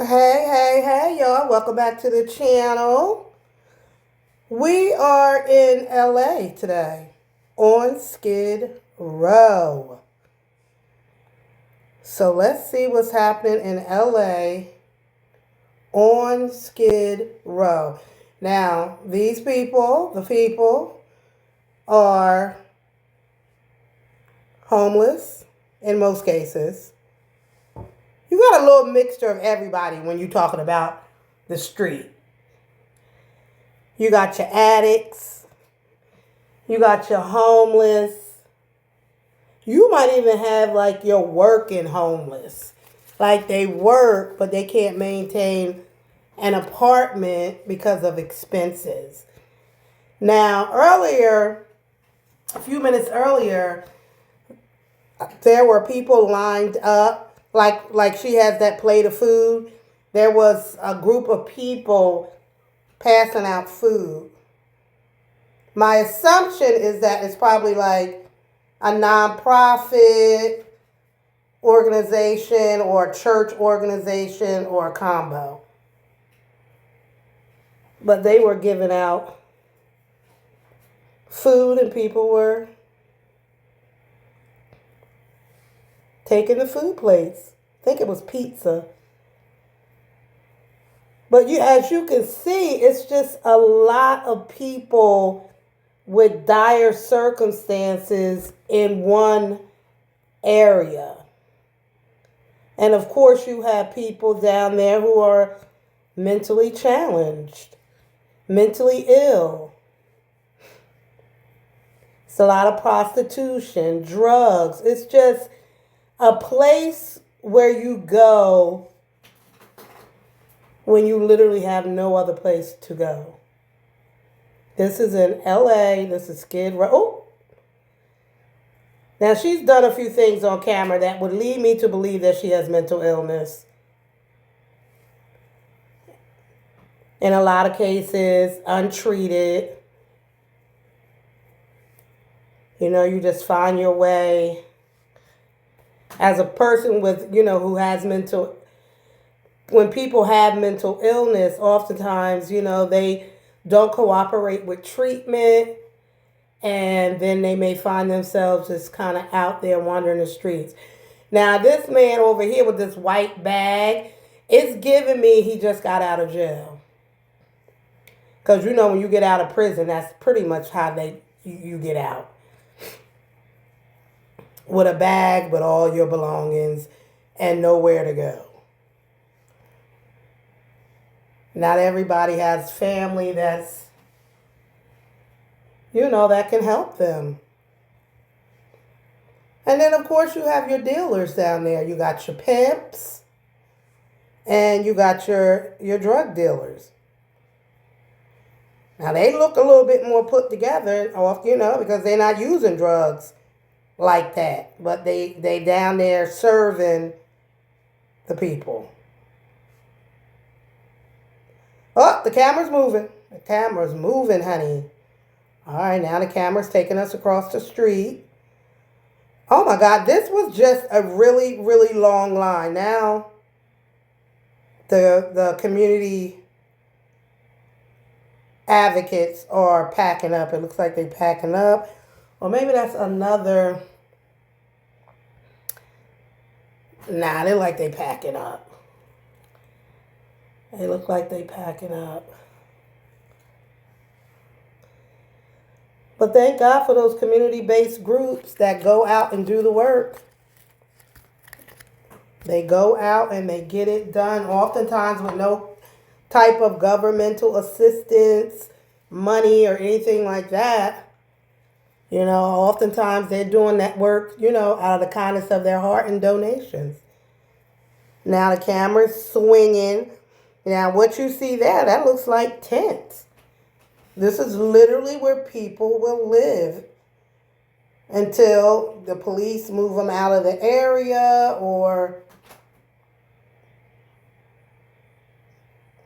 Hey, y'all. Welcome back to the channel. We are in LA today on Skid Row. So let's see what's happening in LA on Skid Row. Now, the people are homeless in most cases. You got a little mixture of everybody when you're talking about the street. You got your addicts, you got your homeless. You might even have like your working homeless. Like they work, but they can't maintain an apartment because of expenses. Now, a few minutes earlier, there were people lined up, like she has that plate of food. There was a group of people passing out food. My assumption is that it's probably like a nonprofit organization or a church organization or a combo. But they were giving out food and people were taking the food plates. I think it was pizza. But as you can see, it's just a lot of people with dire circumstances in one area. And of course, you have people down there who are mentally challenged, mentally ill. It's a lot of prostitution, drugs. It's just a place where you go when you literally have no other place to go. This is in LA. This is Skid Row. Oh, now she's done a few things on camera that would lead me to believe that she has mental illness. In a lot of cases, untreated. You just find your way as a person with, who has when people have mental illness, oftentimes, they don't cooperate with treatment and then they may find themselves just kind of out there wandering the streets. Now, this man over here with this white bag, it's giving me he just got out of jail. Because when you get out of prison, that's pretty much how you get out. With a bag with all your belongings and nowhere to go. Not everybody has family that's, that can help them. And then, of course, you have your dealers down there. You got your pimps and you got your drug dealers. Now, they look a little bit more put together, because they're not using drugs like that. But they down there serving the people. Oh, the camera's moving. The camera's moving, honey. All right, now the camera's taking us across the street. Oh my God, this was just a really, really long line. Now the community advocates are packing up. It looks like they're packing up. Or maybe that's another. Nah, they like they packing up. They look like they packing up. But thank God for those community-based groups that go out and do the work. They go out and they get it done, oftentimes with no type of governmental assistance, money, or anything like that. Oftentimes they're doing that work, out of the kindness of their heart and donations. Now the camera's swinging. Now what you see there, that looks like tents. This is literally where people will live until the police move them out of the area or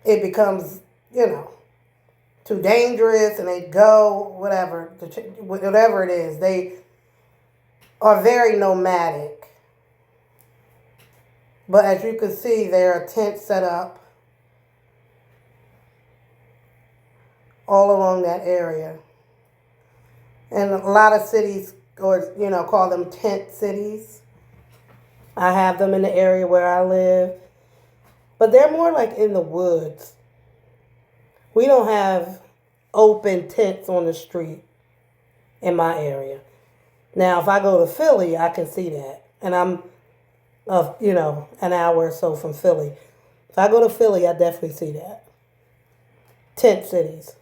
it becomes, too dangerous and they go, whatever it is. They are very nomadic. But as you can see, there are tents set up all along that area. And a lot of cities, or call them tent cities. I have them in the area where I live. But they're more like in the woods. We don't have open tents on the street in my area. Now, if I go to Philly, I can see that. And I'm, an hour or so from Philly. If I go to Philly, I definitely see that. Tent cities.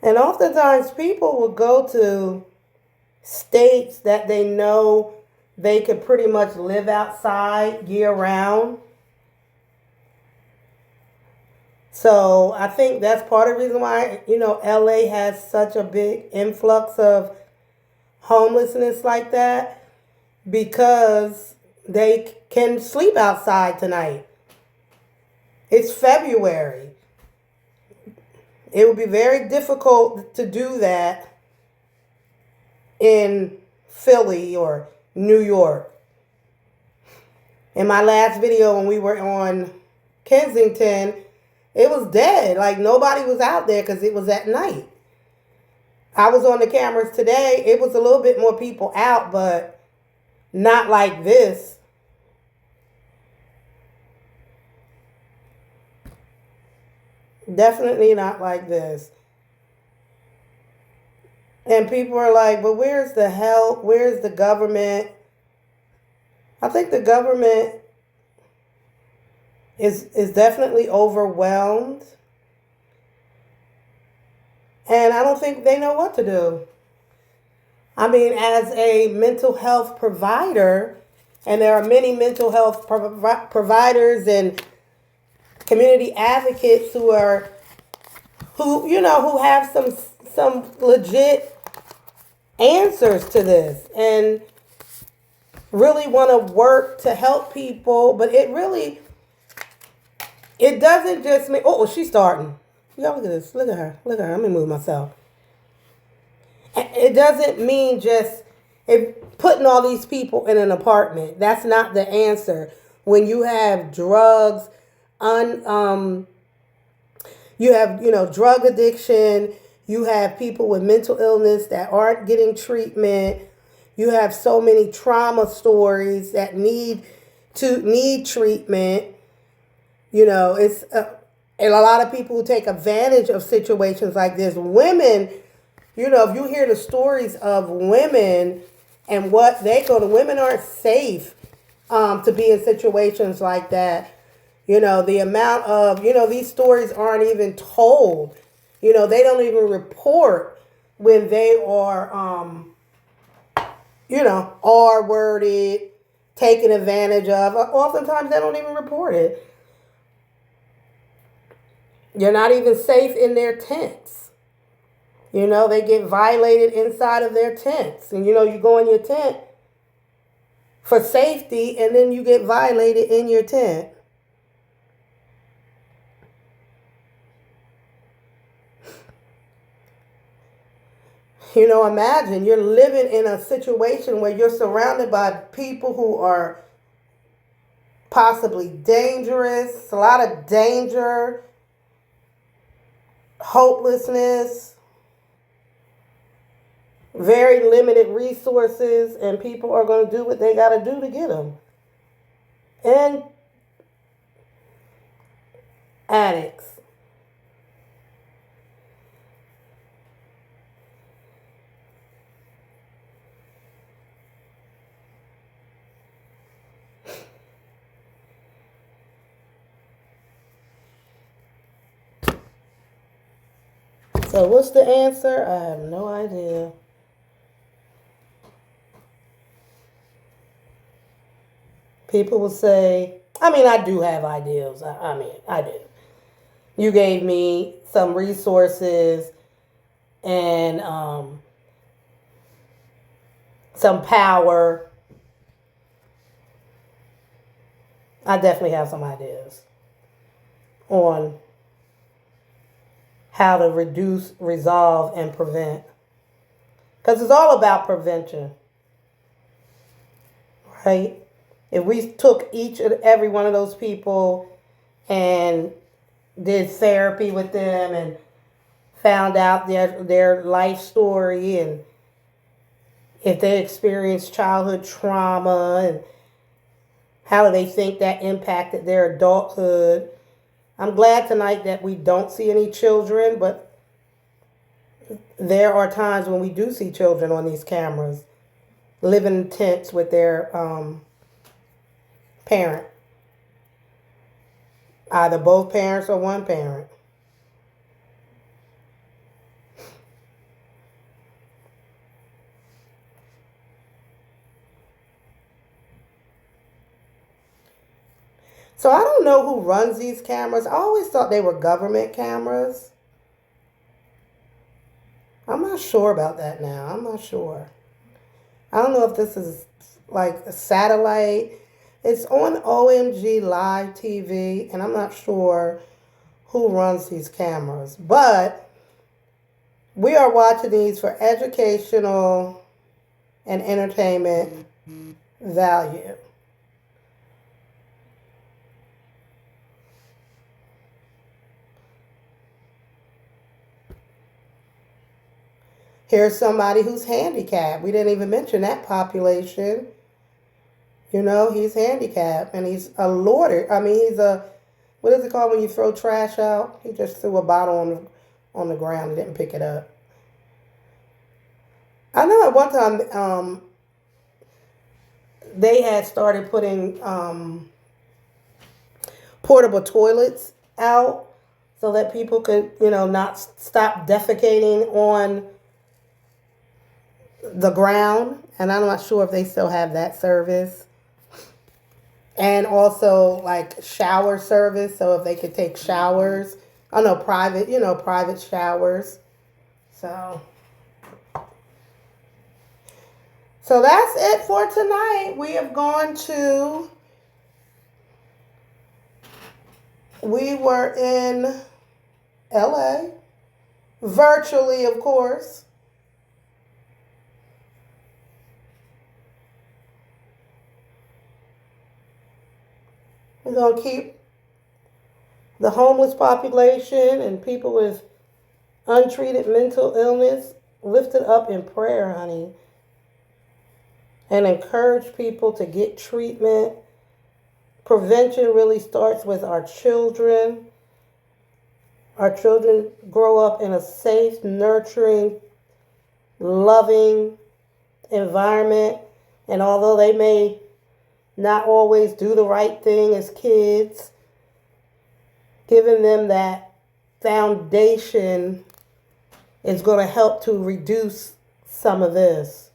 And oftentimes people will go to states that they know they could pretty much live outside year round. So I think that's part of the reason why, LA has such a big influx of homelessness like that, because they can sleep outside tonight. It's February. It would be very difficult to do that in Philly or New York. In my last video when we were on Kensington, it was dead. Like nobody was out there because it was at night. I was on the cameras today. It was a little bit more people out, but not like this. Definitely not like this. And people are like, but where's the help? Where's the government? I think the government is definitely overwhelmed. And I don't think they know what to do. I mean, as a mental health provider, and there are many mental health providers and community advocates who have some legit answers to this and really want to work to help people, but it doesn't just mean, oh, she's starting. Y'all look at this. Look at her. Look at her. I'm going to move myself. It doesn't mean just putting all these people in an apartment. That's not the answer. When you have drugs, you have, drug addiction, you have people with mental illness that aren't getting treatment. You have so many trauma stories that need treatment. It's and a lot of people who take advantage of situations like this. Women, if you hear the stories of women and what they go to, women aren't safe to be in situations like that. The amount of, these stories aren't even told. They don't even report when they are, R-worded, taken advantage of. Oftentimes they don't even report it. You're not even safe in their tents. They get violated inside of their tents. And, you go in your tent for safety and then you get violated in your tent. Imagine you're living in a situation where you're surrounded by people who are possibly dangerous, a lot of danger, hopelessness, very limited resources, and people are going to do what they got to do to get them. And addicts. So what's the answer? I have no idea. People will say, I do have ideas. I do. You gave me some resources and some power. I definitely have some ideas on how to reduce, resolve, and prevent. Because it's all about prevention, right? If we took each and every one of those people and did therapy with them and found out their life story and if they experienced childhood trauma and how do they think that impacted their adulthood. I'm glad tonight that we don't see any children, but there are times when we do see children on these cameras living in tents with their parent, either both parents or one parent. So I don't know who runs these cameras. I always thought they were government cameras. I'm not sure about that now. I'm not sure. I don't know if this is like a satellite. It's on OMG Live TV, and I'm not sure who runs these cameras. But we are watching these for educational and entertainment value. Here's somebody who's handicapped. We didn't even mention that population. You know, he's handicapped and he's a loader. I mean, he's a, what is it called when you throw trash out? He just threw a bottle on the ground and didn't pick it up. I know at one time they had started putting portable toilets out so that people could, you know, not stop defecating on the ground. And I'm not sure if they still have that service. And also like shower service, so if they could take showers. Oh no, private, you know, private showers. So that's it for tonight. We were in LA, virtually, of course. We're going to keep the homeless population and people with untreated mental illness lifted up in prayer, honey. And encourage people to get treatment. Prevention really starts with our children. Our children grow up in a safe, nurturing, loving environment. And although they may not always do the right thing as kids, giving them that foundation is going to help to reduce some of this.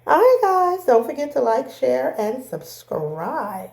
All right, guys, don't forget to like, share, and subscribe.